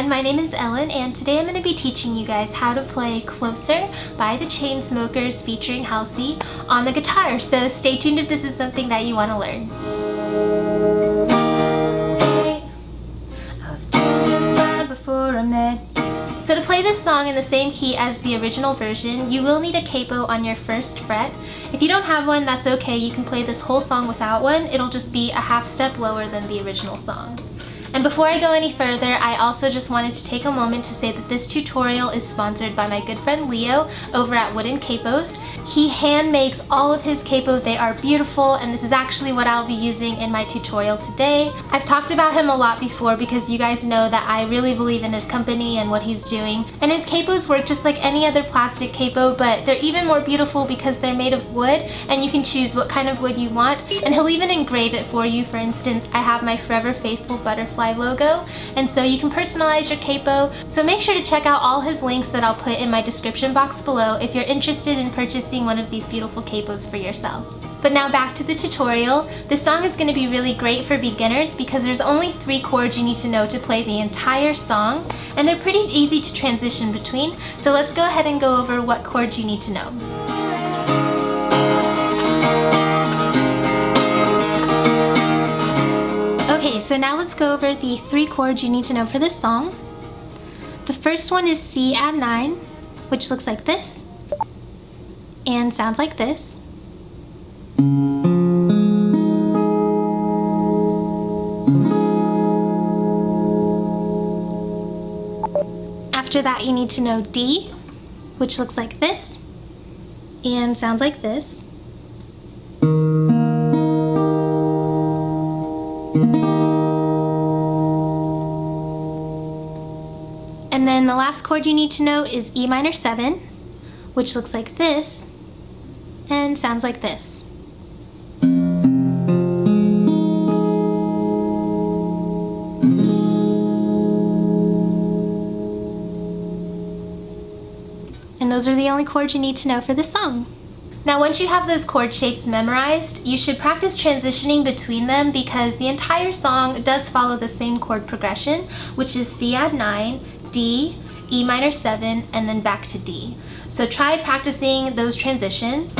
everyone, my name is Ellen and today I'm going to be teaching you guys how to play Closer by the Chainsmokers featuring Halsey on the guitar, so stay tuned if this is something that you want to learn. Hey, I was doing just fine before I met you. So to play this song in the same key as the original version, you will need a capo on your first fret. If you don't have one, that's okay, you can play this whole song without one. It'll just be a half step lower than the original song. And before I go any further, I also just wanted to take a moment to say that this tutorial is sponsored by my good friend Leo over at Wooden Capos. He hand makes all of his capos. They are beautiful, and this is actually what I'll be using in my tutorial today. I've talked about him a lot before because you guys know that I really believe in his company and what he's doing. And his capos work just like any other plastic capo, but they're even more beautiful because they're made of wood and you can choose what kind of wood you want. And he'll even engrave it for you. For instance, I have my Forever Faithful butterfly logo, and so you can personalize your capo. So make sure to check out all his links that I'll put in my description box below if you're interested in purchasing one of these beautiful capos for yourself. But now back to the tutorial. This song is going to be really great for beginners because there's only 3 chords you need to know to play the entire song, and they're pretty easy to transition between. So let's go ahead and go over what chords you need to know. Okay, so now let's go over the 3 chords you need to know for this song. The first one is C add 9, which looks like this and sounds like this. After that, you need to know D, which looks like this and sounds like this. And then the last chord you need to know is E minor 7, which looks like this and sounds like this. And those are the only chords you need to know for this song. Now once you have those chord shapes memorized, you should practice transitioning between them because the entire song does follow the same chord progression, which is C add 9, D, E minor 7, and then back to D. So try practicing those transitions.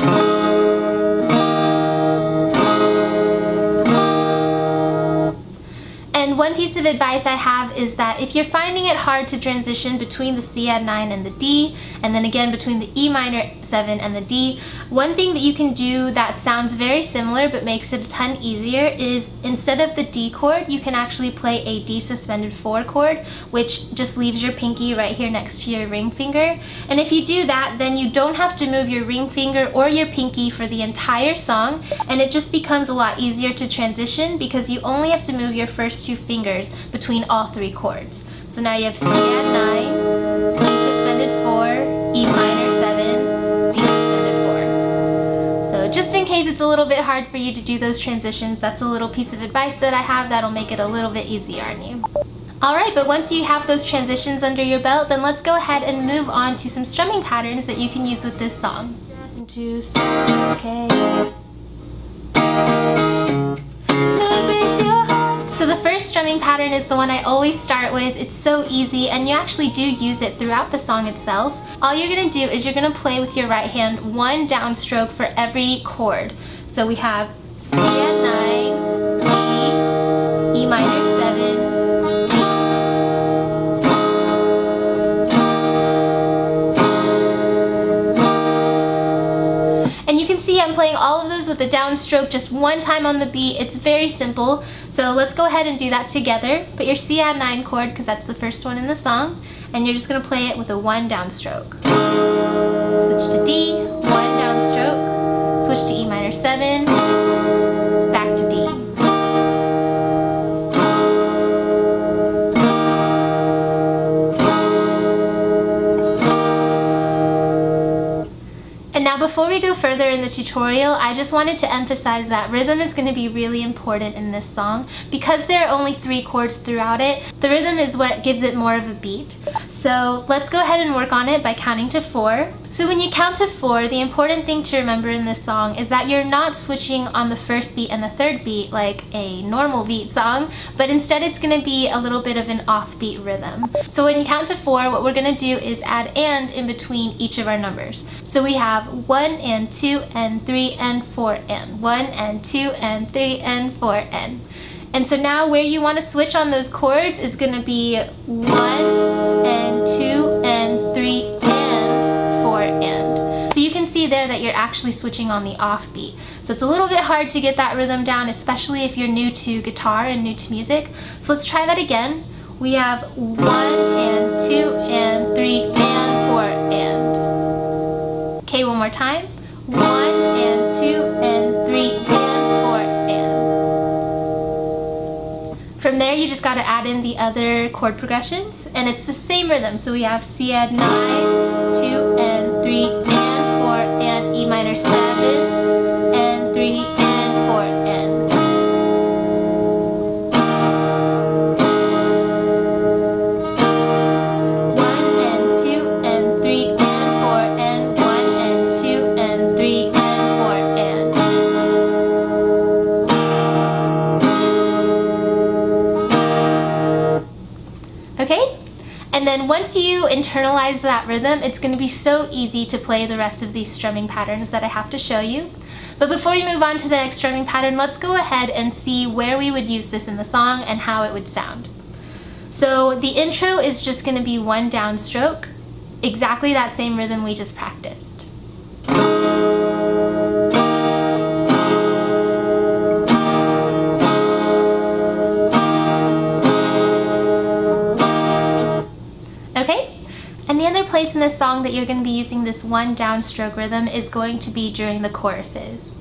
And one piece of advice I have is that if you're finding it hard to transition between the C add 9 and the D, and then again between the E minor 7 and the D, one thing that you can do that sounds very similar but makes it a ton easier is instead of the D chord, you can actually play a D suspended 4 chord, which just leaves your pinky right here next to your ring finger. And if you do that, then you don't have to move your ring finger or your pinky for the entire song, and it just becomes a lot easier to transition because you only have to move your first 2 fingers between all 3 chords. So now you have C add 9, D suspended 4, E minor 7, D suspended 4. So just in case it's a little bit hard for you to do those transitions, that's a little piece of advice that I have that'll make it a little bit easier on you. Alright, but once you have those transitions under your belt, then let's go ahead and move on to some strumming patterns that you can use with this song. So the first strumming pattern is the one I always start with. It's so easy and you actually do use it throughout the song itself. All you're going to do is you're going to play with your right hand 1 downstroke for every chord. So we have C add 9, D, E minor 7, D. And you can see I'm playing all of those with a downstroke just 1 time on the beat. It's very simple. So let's go ahead and do that together. Put your C add 9 chord, because that's the first one in the song, and you're just going to play it with a 1 downstroke. Switch to D, 1 downstroke. Switch to E minor 7, back to D. And now before we go further in the tutorial, I just wanted to emphasize that rhythm is going to be really important in this song. Because there are only 3 chords throughout it, the rhythm is what gives it more of a beat. So let's go ahead and work on it by counting to 4. So when you count to 4, the important thing to remember in this song is that you're not switching on the first beat and the third beat like a normal beat song, but instead it's going to be a little bit of an offbeat rhythm. So when you count to 4, what we're going to do is add and in between each of our numbers. So we have 1 and 2 and 3 and 4 and 1 and 2 and 3 and 4 and. And so now where you want to switch on those chords is going to be 1 and 2 and 3 and 4 and. So you can see there that you're actually switching on the offbeat. So it's a little bit hard to get that rhythm down, especially if you're new to guitar and new to music. So let's try that again. We have 1 and 2 and 3 and 4 and. Okay, one more time. 1 and 2 and 3 and 4 and. From there, you just got to add in the other chord progressions, and it's the same rhythm. So we have C add 9, 2 and 3 and 4 and E minor 7 and 3 and 4 and. Okay? And then once you internalize that rhythm, it's going to be so easy to play the rest of these strumming patterns that I have to show you. But before we move on to the next strumming pattern, let's go ahead and see where we would use this in the song and how it would sound. So the intro is just going to be 1 downstroke, exactly that same rhythm we just practiced. Okay? And the other place in this song that you're going to be using this 1 downstroke rhythm is going to be during the choruses.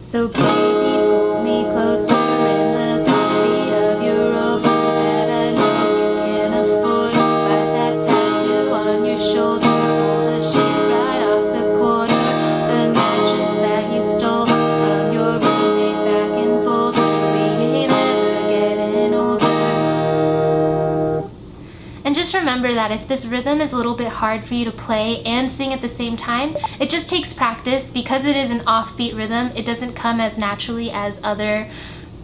So baby, pull me closer in the backseat of your Rover that I know you can't afford. Write that tattoo on your shoulder, pull the sheets right off the corner, the mattress that you stole from your roommate back in Boulder. We ain't ever getting older. And just remember that if this rhythm is a little bit hard for you to play and sing at the same time, it just takes practice. Because it is an offbeat rhythm, it doesn't come as naturally as other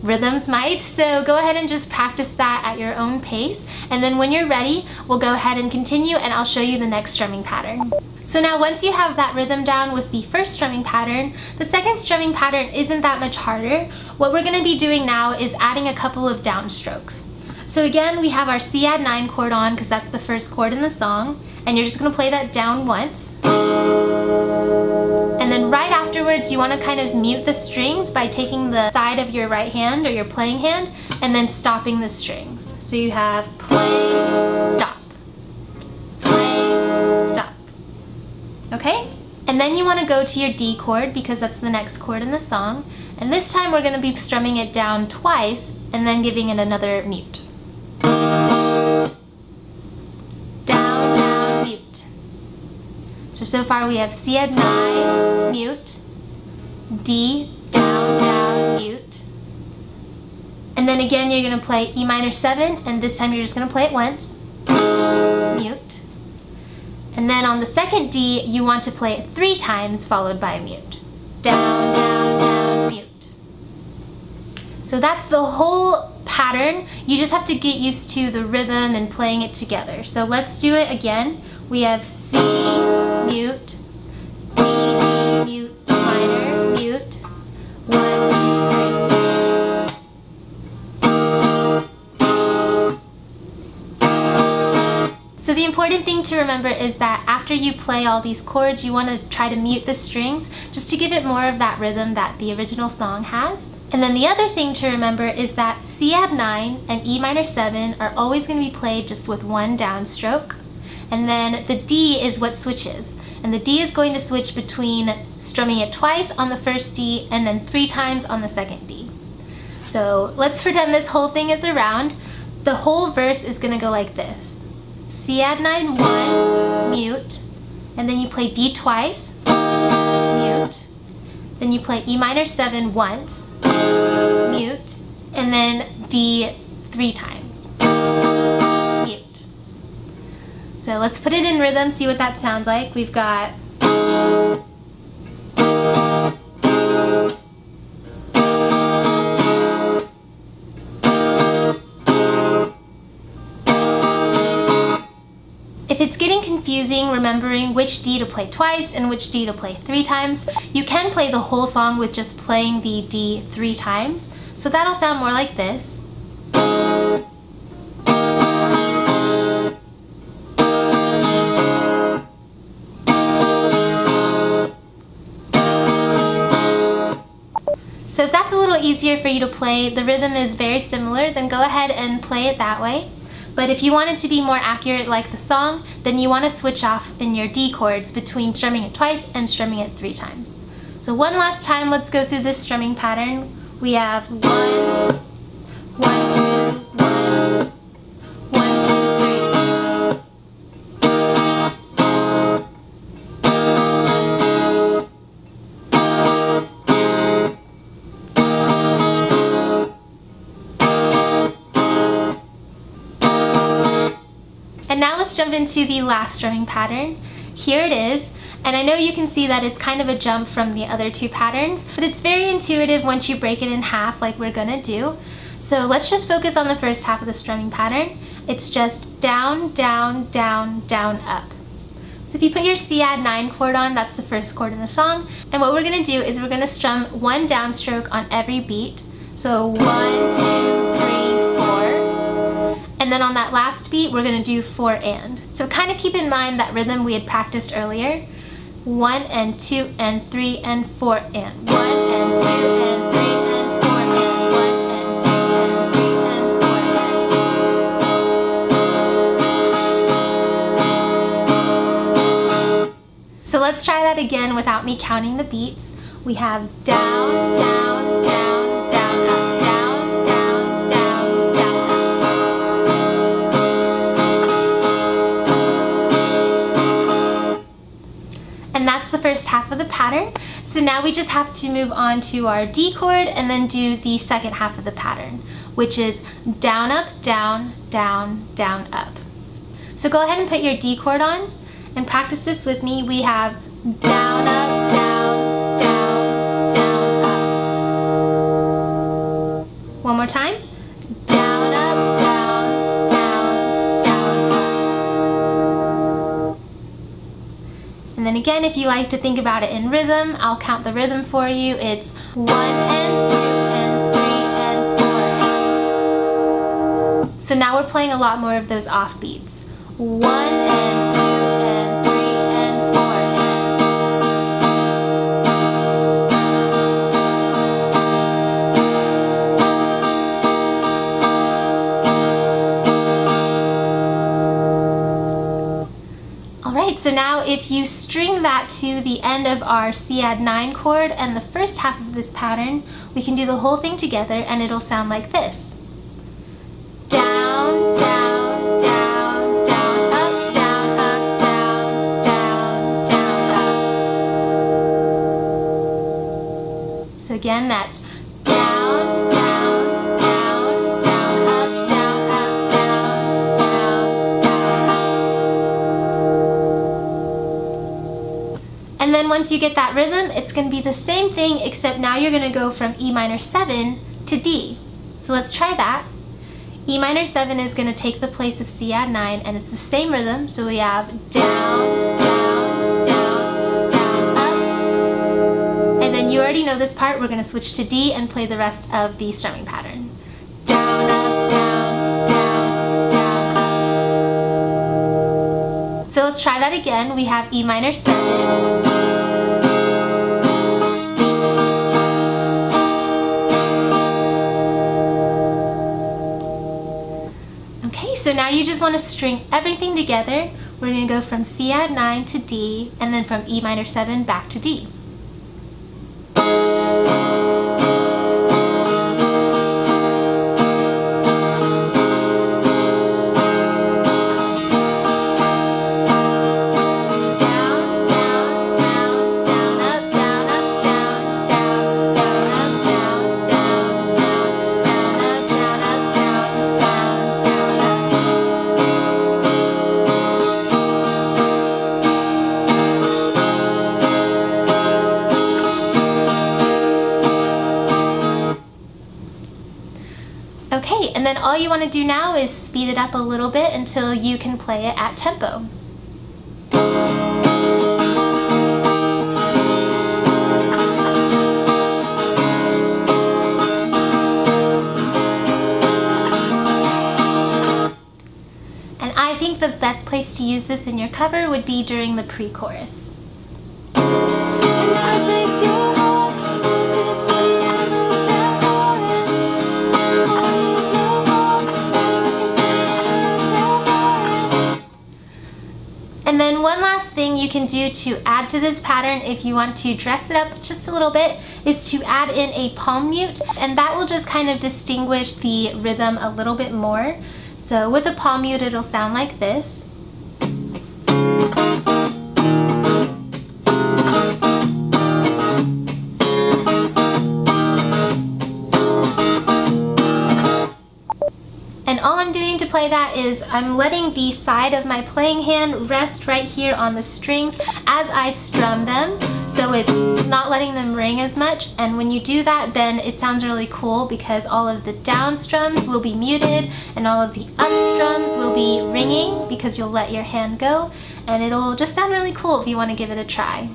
rhythms might. So go ahead and just practice that at your own pace. And then when you're ready, we'll go ahead and continue and I'll show you the next strumming pattern. So now once you have that rhythm down with the first strumming pattern, the second strumming pattern isn't that much harder. What we're going to be doing now is adding a couple of downstrokes. So again, we have our C add 9 chord on because that's the first chord in the song, and you're just going to play that down once. And then right afterwards, you want to kind of mute the strings by taking the side of your right hand or your playing hand and then stopping the strings. So you have play, stop, play, stop. Okay? And then you want to go to your D chord because that's the next chord in the song. And this time we're going to be strumming it down twice and then giving it another mute. Down, down, mute. So far we have C add 9, mute, D, down, down, mute. And then again you're going to play E minor 7, and this time you're just going to play it once, mute. And then on the second D, you want to play it 3 times followed by a mute. Down, down, down, mute. So that's the whole pattern. You just have to get used to the rhythm and playing it together. So let's do it again. We have C, mute, D, D, mute, E minor, mute. 1, 2, 3. So the important thing to remember is that after you play all these chords, you want to try to mute the strings just to give it more of that rhythm that the original song has. And then the other thing to remember is that C add 9 and E minor 7 are always going to be played just with 1 downstroke. And then the D is what switches. And the D is going to switch between strumming it twice on the first D and then 3 times on the second D. So let's pretend this whole thing is a round. The whole verse is going to go like this. C add 9 once, mute, and then you play D twice, mute, then you play E minor 7 once, mute, and then D 3 times, mute. So let's put it in rhythm, see what that sounds like. We've got If it's getting confusing remembering which D to play twice and which D to play 3 times, you can play the whole song with just playing the D 3 times. So that'll sound more like this. So if that's a little easier for you to play, the rhythm is very similar, then go ahead and play it that way. But if you want it to be more accurate like the song, then you want to switch off in your D chords between strumming it twice and strumming it 3 times. So one last time, let's go through this strumming pattern. We have 1, 1, 2, 1, 1, 2, 3. And now let's jump into the last strumming pattern. Here it is, and I know you can see that it's kind of a jump from the other 2 patterns, but it's very intuitive once you break it in half like we're gonna do. So let's just focus on the first half of the strumming pattern. It's just down, down, down, down, up. So if you put your C add 9 chord on, that's the first chord in the song, and what we're gonna do is we're gonna strum 1 downstroke on every beat. So 1, 2, 3, 4. And then on that last beat, we're gonna do 4 and. So kind of keep in mind that rhythm we had practiced earlier. 1 and 2 and 3 and 4 and. 1 and 2 and 3 and 4 and. 1 and 2 and 3 and 4 and. So let's try that again without me counting the beats. We have down, down, down, down, up, down, down, down, down, up. And that's the first half of the pattern. So now we just have to move on to our D chord and then do the second half of the pattern, which is down, up, down, down, down, up. So go ahead and put your D chord on and practice this with me. We have down, up, down, down, down, up. One more time. Down, up, down, down, down, up. And then again, if you like to think about it in rhythm, I'll count the rhythm for you. It's 1 and 2 and 3 and 4 and. So now we're playing a lot more of those off beats. 1 and 2 and 3 and 4 and. Alright, so now if you string that to the end of our C add 9 chord and the first half of this pattern, we can do the whole thing together and it'll sound like this. Down, down, down, down, up, down, up, down, down, down, up. So again, that's down, down, down, down, up, down, up, down, down, down, up. And then once you get that rhythm, it's going to be the same thing, except now you're going to go from E minor 7 to D. So let's try that. E minor 7 is going to take the place of C add 9, and it's the same rhythm, so we have down, down, down, down, up. And then you already know this part, we're going to switch to D and play the rest of the strumming pattern. Down, up, down, down, down, up. So let's try that again. We have E minor 7. So now you just want to string everything together. We're going to go from C add 9 to D, and then from E minor 7 back to D. Down, down, down, down, up, down, up, down, Okay, and then all you want to do now is speed it up a little bit until you can play it at tempo. And I think the best place to use this in your cover would be during the pre-chorus. And then one last thing you can do to add to this pattern if you want to dress it up just a little bit is to add in a palm mute, and that will just kind of distinguish the rhythm a little bit more. So with a palm mute it'll sound like this. And all I'm doing to play that is I'm letting the side of my playing hand rest right here on the strings as I strum them, so it's not letting them ring as much. And when you do that, then it sounds really cool because all of the down strums will be muted and all of the up strums will be ringing because you'll let your hand go, and it'll just sound really cool if you want to give it a try.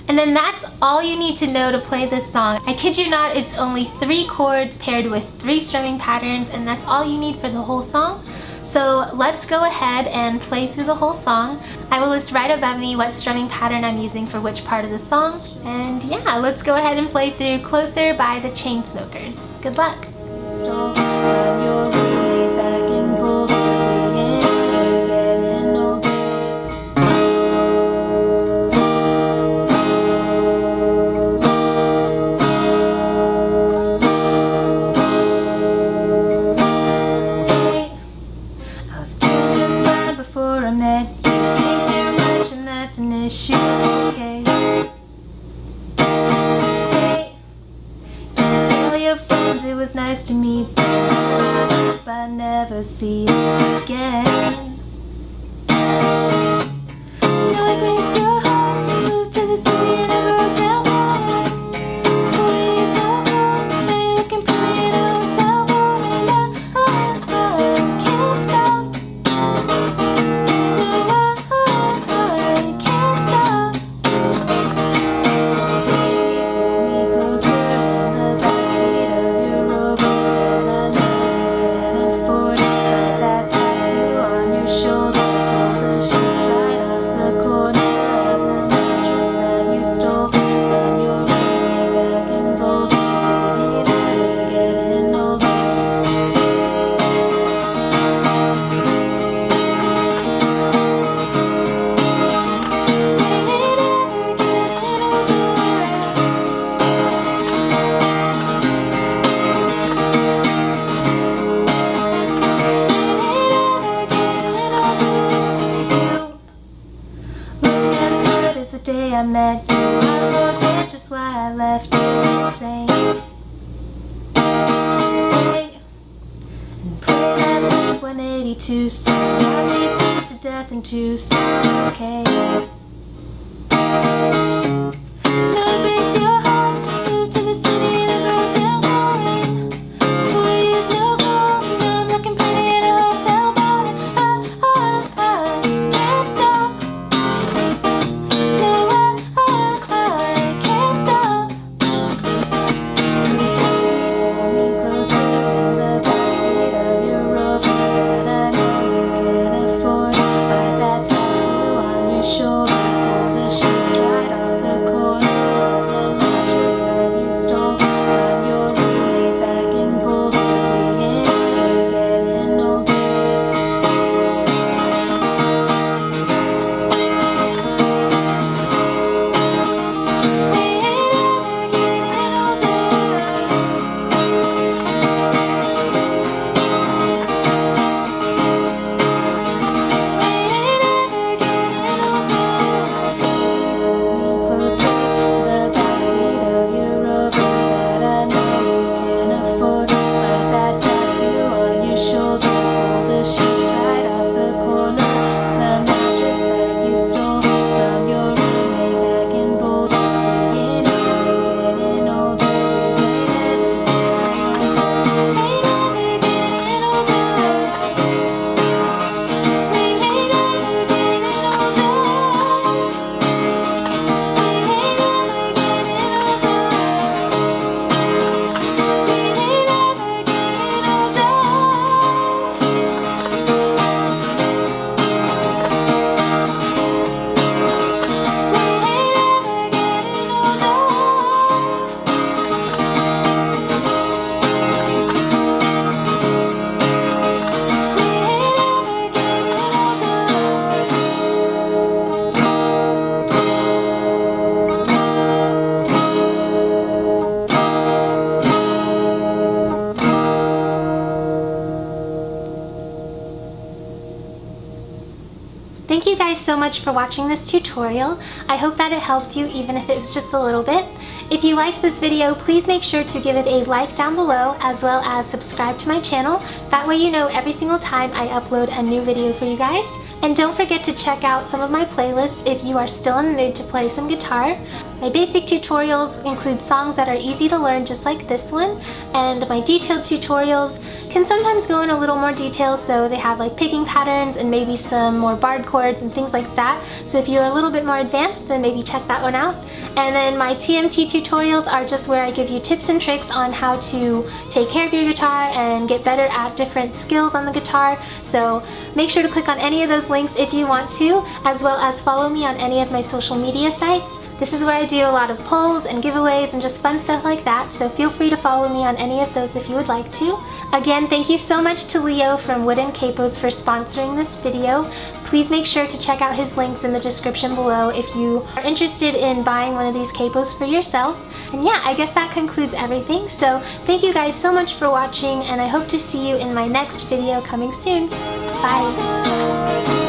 And then that's all you need to know to play this song. I kid you not, it's only 3 chords paired with 3 strumming patterns, and that's all you need for the whole song. So let's go ahead and play through the whole song. I will list right above me what strumming pattern I'm using for which part of the song. And yeah, let's go ahead and play through Closer by the Chainsmokers. Good luck. Okay. Hey, tell your friends it was nice to meet you, but never see you again. Now it breaks your heart. Moved to the city and I wrote down water. 4 years no calls, now you're looking pretty in a hotel bar, and I can't stop. Day I met you, I forget just why I left you insane. Stay and play that Blink 182 song. I repeat to death in Tucson, okay? Now it breaks your heart. Moved to the city and I wrote down boring. 4 years no calls, and now I'm looking pretty in a hotel bar, and I can't stop. Sure. Thank you guys so much for watching this tutorial. I hope that it helped you, even if it was just a little bit. If you liked this video, please make sure to give it a like down below, as well as subscribe to my channel. That way you know every single time I upload a new video for you guys. And don't forget to check out some of my playlists if you are still in the mood to play some guitar. My basic tutorials include songs that are easy to learn, just like this one, and my detailed tutorials can sometimes go in a little more detail, so they have like picking patterns and maybe some more barred chords and things like that. So if you're a little bit more advanced, then maybe check that one out. And then my TMT tutorials are just where I give you tips and tricks on how to take care of your guitar and get better at different skills on the guitar. So make sure to click on any of those links if you want to, as well as follow me on any of my social media sites. This is where I do a lot of polls and giveaways and just fun stuff like that, so feel free to follow me on any of those if you would like to. Again, thank you so much to Leo from Wooden Capos for sponsoring this video. Please make sure to check out his links in the description below if you are interested in buying one of these capos for yourself. And yeah, I guess that concludes everything, so thank you guys so much for watching, and I hope to see you in my next video coming soon. Bye!